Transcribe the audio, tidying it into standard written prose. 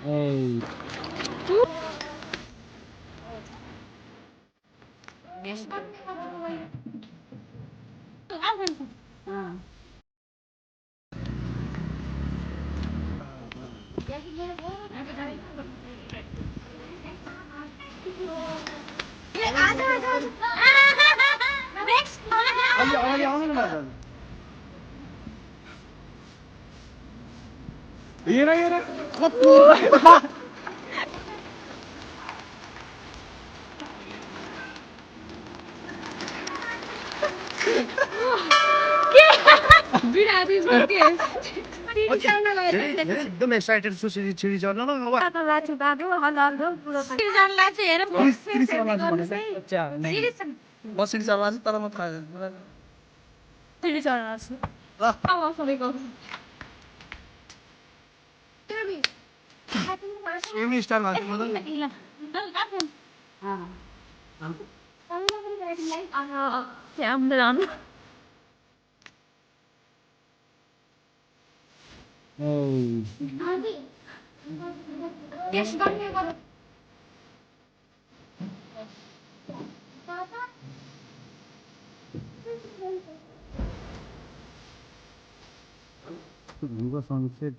এই Era. एकदम excited छु छिडी चढ्न ल बाबा म सिडी चढ्न तर म थाहा स्विमिङ स्टाइल Sunset